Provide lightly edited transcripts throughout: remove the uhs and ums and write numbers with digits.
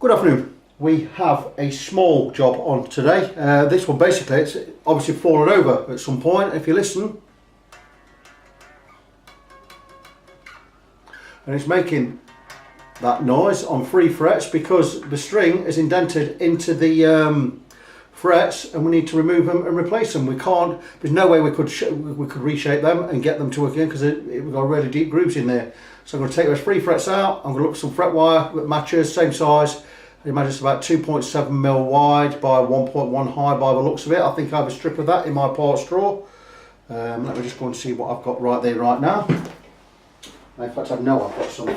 Good afternoon. We have a small job on today. This one basically, it's obviously fallen over at some point if you listen. And it's making that noise on 3 frets because the string is indented into the frets and we need to remove them and replace them. We can't, there's no way we could reshape them and get them to work again because we've got really deep grooves in there. So I'm going to take those 3 frets out. I'm going to look for some fret wire that matches, same size. I imagine it's about 2.7mm wide by 1.1 high by the looks of it. I think I have a strip of that in my parts drawer. Let me just go and see what I've got right there right now. In fact, I know I've got some.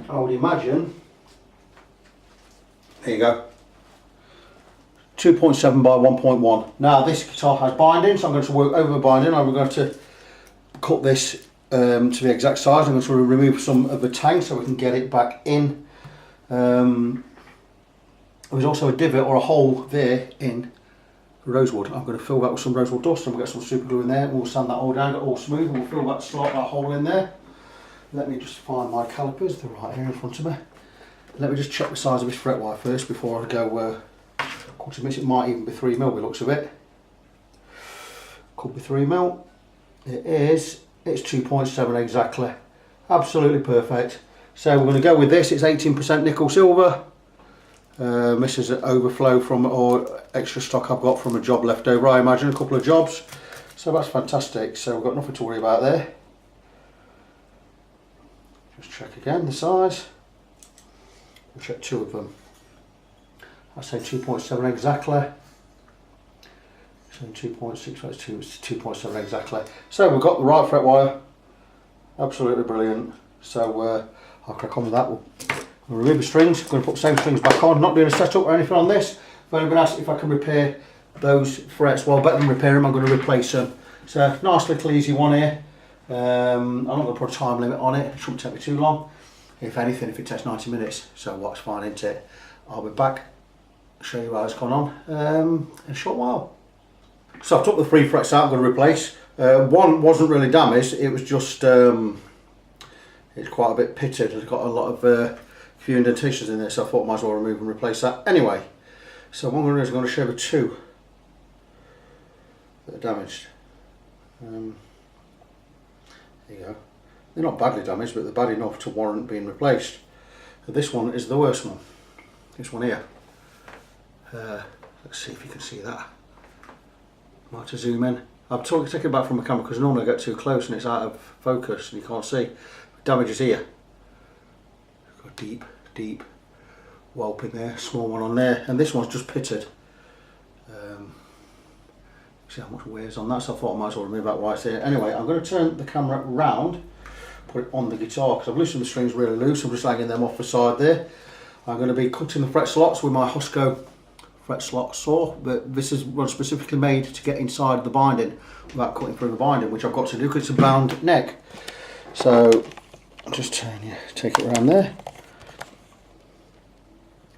I would imagine, there you go, 2.7 by 1.1. Now this guitar has binding, so I'm going to work over the binding. I'm going to cut this to the exact size. I'm going to remove some of the tang so we can get it back in. There's also a divot or a hole there in rosewood. I'm going to fill that with some rosewood dust and we'll get some super glue in there. We'll sand that all down, get it all smooth, and we'll fill that slot, that hole in there. Let me just find my calipers, they're right here in front of me. Let me just check the size of this fret wire first before I go quarter inch. It might even be 3mm by the looks of it. Could be 3mm. It is. It's 2.7 exactly. Absolutely perfect. So we're going to go with this. It's 18% nickel silver. This is an overflow from or extra stock I've got from a job left over. I imagine a couple of jobs. So that's fantastic. So we've got nothing to worry about there. Just check again the size. We'll check 2 of them. I say 2.7 exactly. So 2.6, that's 2.7 exactly. So we've got the right fret wire. Absolutely brilliant. So I'll crack on with that. We'll remove the strings. I'm going to put the same strings back on. Not doing a setup or anything on this. But I'm going to ask if I can repair those frets. Well, better than repair them, I'm going to replace them. So nice little easy one here. I'm not going to put a time limit on it. It shouldn't take me too long. If anything, if it takes 90 minutes. So that's fine, isn't it? I'll be back. Show you how it's gone on in a short while. So I've took the 3 frets out. I'm going to replace. One wasn't really damaged. It was just it's quite a bit pitted. It's got a lot of few indentations in there. So I thought I might as well remove and replace that. Anyway, so what I'm going to do is I'm going to show the 2 that are damaged. There you go. They're not badly damaged, but they're bad enough to warrant being replaced. This one is the worst one. This one here. Let's see if you can see that. I might have to zoom in. I've taken it back from the camera because normally I get too close and it's out of focus and you can't see. Damage is here. Got a deep whelp in there, small one on there, and this one's just pitted. See how much wears on that, so I thought I might as well remove that while it's there. Anyway, I'm going to turn the camera round, put it on the guitar because I've loosened the strings really loose. I'm just hanging them off the side there. I'm going to be cutting the fret slots with my Hosco fret slot saw, but this is one specifically made to get inside the binding without cutting through the binding, which I've got to do because it's a bound neck. So just take it around there.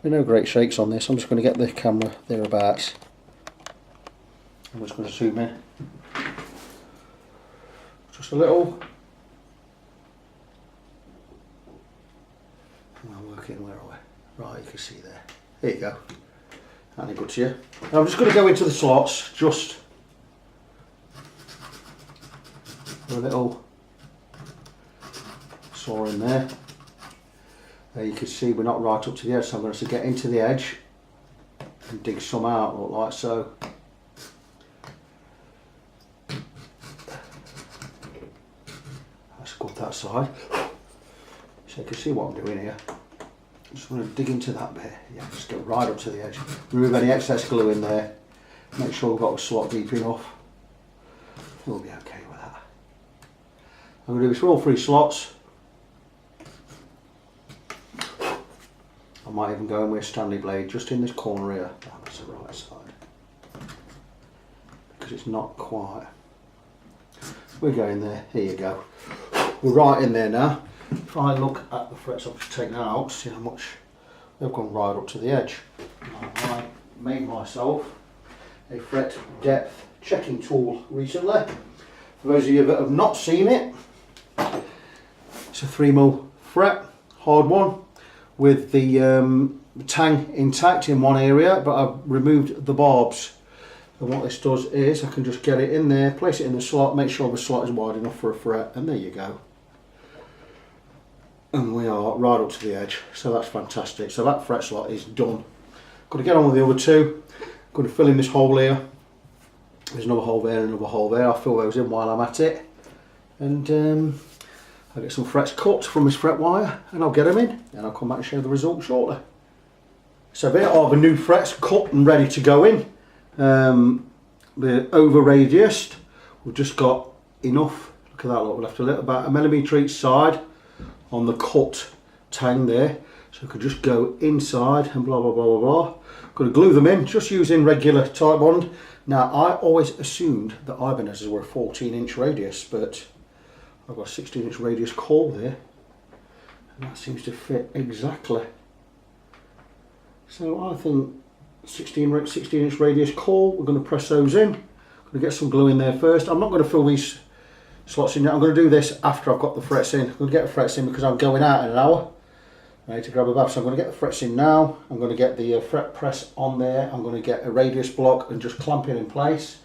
There are no great shakes on this. I'm just going to get the camera thereabouts. I'm just going to zoom in. Just a little. I'm working, where are we? Right, you can see there. There you go. Any good to you? Now I'm just going to go into the slots, just a little saw in there. You can see we're not right up to the edge, so I'm going to get into the edge and dig some out, look like so. That's good that side. So you can see what I'm doing here. Just want to dig into that bit, yeah, just get right up to the edge. Remove any excess glue in there. Make sure we've got the slot deep enough. We'll be okay with that. I'm going to do this for all 3 slots. I might even go in with a Stanley blade just in this corner here. That's the right side. Because it's not quite. We're going there, here you go. We're right in there now. If I look at the frets I've just taken out, see how much they've gone right up to the edge. I made myself a fret depth checking tool recently. For those of you that have not seen it, it's a 3mm fret hard one with the tang intact in one area, but I've removed the barbs. And what this does is I can just get it in there, place it in the slot, make sure the slot is wide enough for a fret, and there you go. And we are right up to the edge, so that's fantastic. So that fret slot is done. Got to get on with the other two. Got to fill in this hole here. There's another hole there and another hole there. I'll fill those in while I'm at it. And I'll get some frets cut from this fret wire and I'll get them in and I'll come back and show the result shortly. So there are the new frets cut and ready to go in. The over radiused, we've just got enough, look at that, look, we left a little, about a millimetre each side on the cut tang there, so we can just go inside and blah blah blah blah blah. Got to glue them in just using regular Type Bond. Now I always assumed that Ibanez's were a 14-inch radius, but I've got a 16-inch radius core there and that seems to fit exactly. So I think 16-inch radius core, we're going to press those in. I'm going to get some glue in there first. I'm not going to fill these slots in yet. I'm going to do this after I've got the frets in. I'm going to get the frets in because I'm going out in an hour. I need to grab a bath, so I'm going to get the frets in now. I'm going to get the fret press on there. I'm going to get a radius block and just clamp it in place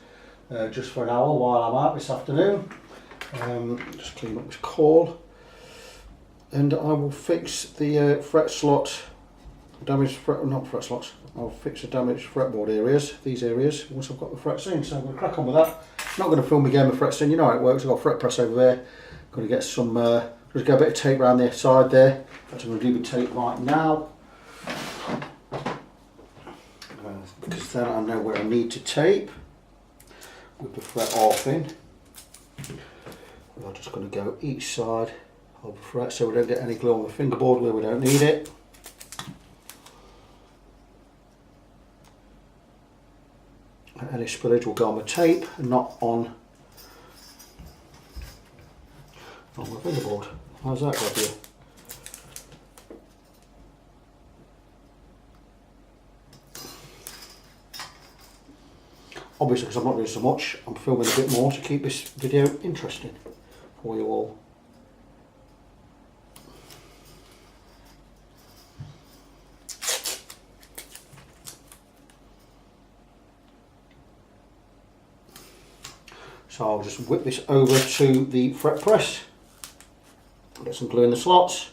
just for an hour while I'm out this afternoon. Just clean up this core. And I will fix the fret slot, damaged fret, not fret slots. I'll fix the damaged fretboard areas, these areas, once I've got the frets in. So I'm going to crack on with that. Not going to film the game of frets in, you know how it works. I've got a fret press over there. Going to get some, just get a bit of tape around the side there. In fact, I'm going to do the tape right now. Because then I know where I need to tape with the fret off in. We're just going to go each side of the fret so we don't get any glue on the fingerboard where we don't need it. Any spillage will go on the tape and not on the fingerboard. How's that got you? Obviously, because I'm not doing so much, I'm filming a bit more to keep this video interesting for you all. So I'll just whip this over to the fret press, get some glue in the slots.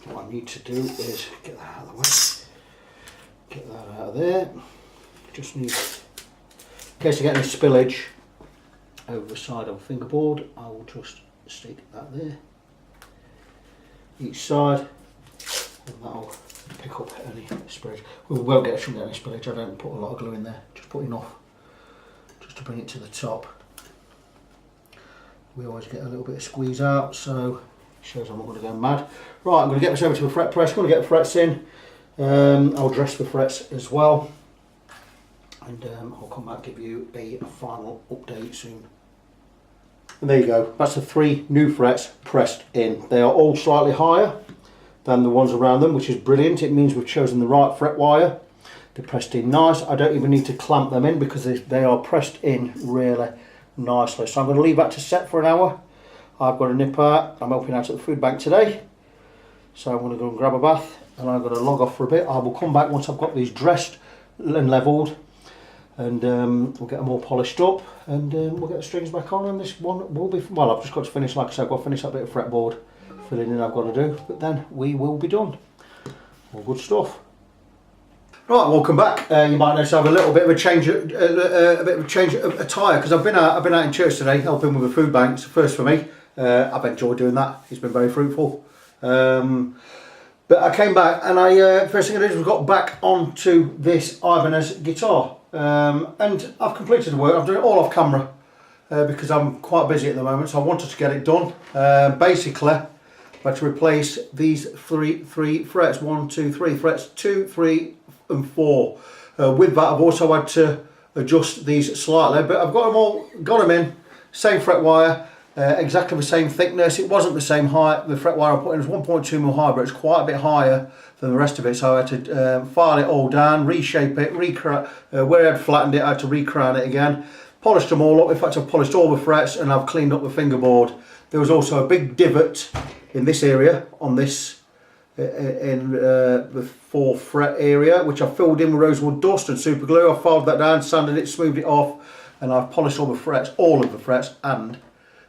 What I need to do is get that out of the way, get that out of there. Just need, in case I get any spillage over the side of the fingerboard, I will just stick that there, each side, and that'll pick up any spillage. We won't get, shouldn't get any spillage, I don't put a lot of glue in there, just put enough to bring it to the top. We always get a little bit of squeeze out, so it shows I'm not going to go mad. Right, I'm going to get this over to the fret press. I'm going to get the frets in. I'll dress the frets as well, and I'll come back and give you a final update soon. And there you go. That's the 3 new frets pressed in. They are all slightly higher than the ones around them, which is brilliant. It means we've chosen the right fret wire. They're pressed in nice. I don't even need to clamp them in because they are pressed in really nicely. So I'm going to leave that to set for an hour. I've got a nip out. I'm helping out at the food bank today. So I'm going to go and grab a bath and I'm going to log off for a bit. I will come back once I've got these dressed and levelled, and we'll get them all polished up, and we'll get the strings back on, and this one will be, well, I've just got to finish, like I said, I've got to finish that bit of fretboard filling in I've got to do, but then we will be done. All good stuff. Right, welcome back. You might notice I have a little bit of a change, of attire, because I've been out in church today helping with the food bank. It's the first for me. I've enjoyed doing that. It's been very fruitful. But I came back and first thing I did was got back onto this Ibanez guitar, and I've completed the work. I've done it all off camera because I'm quite busy at the moment, so I wanted to get it done. Basically, I had to replace these three frets, 1, 2, 3 frets, 2, 3 and 4. With that, I've also had to adjust these slightly, but I've got them in, same fret wire, exactly the same thickness. It wasn't the same height. The fret wire I put in was 1.2mm high, but it's quite a bit higher than the rest of it, so I had to file it all down, reshape it, where I'd flattened it, I had to recrown it again, polished them all up. In fact, I've polished all the frets and I've cleaned up the fingerboard. There was also a big divot in this area, on this, in the 4th fret area, which I filled in with rosewood dust and super glue. I filed that down, sanded it, smoothed it off, and I've polished all the frets, and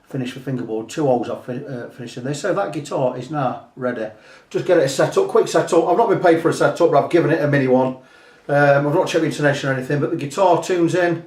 finished the fingerboard. 2 holes I've finished in this. So that guitar is now ready. Just get it set up, quick setup. I've not been paid for a setup, but I've given it a mini one. I've not checked the intonation or anything, but the guitar tunes in.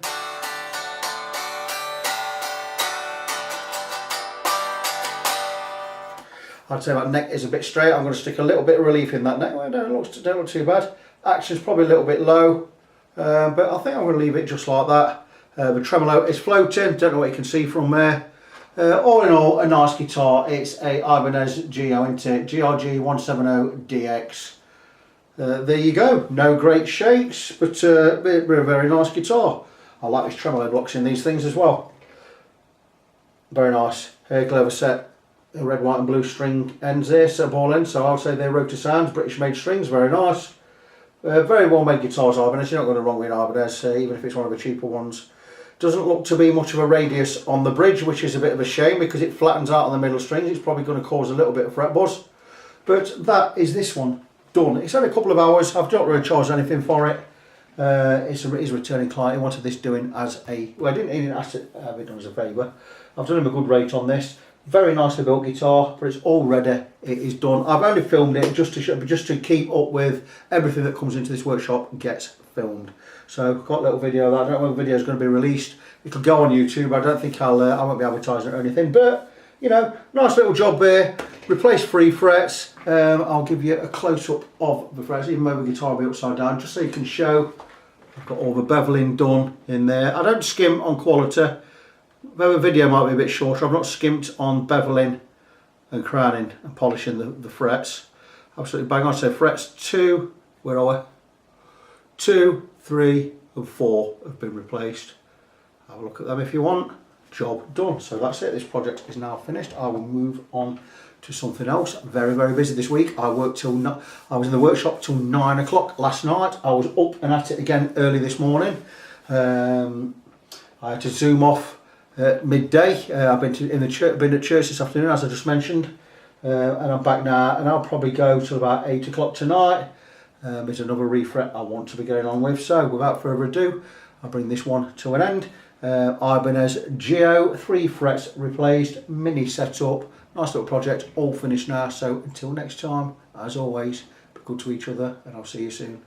I'd say that neck is a bit straight. I'm going to stick a little bit of relief in that neck. Well, don't look too bad. Action's probably a little bit low, but I think I'm going to leave it just like that. The tremolo is floating. Don't know what you can see from there. All in all, a nice guitar. It's a Ibanez GIO, isn't it? GRG 170DX. There you go. No great shakes, but a very nice guitar. I like these tremolo blocks in these things as well. Very nice. Hair Glover set. Red, white and blue string ends there, set ball in, so I'll say they're Rotor Sounds, British made strings, very nice. Very well made guitars, Ibanez. You're not going to wrong with Ibanez, even if it's one of the cheaper ones. Doesn't look to be much of a radius on the bridge, which is a bit of a shame because it flattens out on the middle strings. It's probably going to cause a little bit of fret buzz. But that is this one done. It's only a couple of hours. I've not really charged anything for it. He's a returning client. He wanted this doing as a... Well, I didn't ask it have it done as a favour. I've done him a good rate on this. Very nicely built guitar, but it's all ready. It is done. I've only filmed it just to keep up with everything that comes into this workshop gets filmed. So I've got a little video of that. I don't know when the video is going to be released. It'll go on YouTube. I don't think I won't be advertising it or anything. But you know, nice little job there. Replace 3 frets. I'll give you a close up of the frets, even though the guitar will be upside down, just so you can show. I've got all the beveling done in there. I don't skim on quality. Though the video might be a bit shorter, I've not skimped on beveling and crowning and polishing the frets. Absolutely bang on. So frets 2, where are we? 2, 3 and 4 have been replaced. Have a look at them if you want. Job done. So that's it. This project is now finished. I will move on to something else. Very busy this week. I was in the workshop till 9 o'clock last night. I was up and at it again early this morning. I had to zoom off at midday. I've been at church this afternoon, as I just mentioned, and I'm back now, and I'll probably go till about 8 o'clock tonight. There's another refret I want to be going on with, so without further ado, I'll bring this one to an end. Ibanez GIO, 3 frets replaced, mini setup, nice little project, all finished now. So until next time, as always, be good to each other, and I'll see you soon.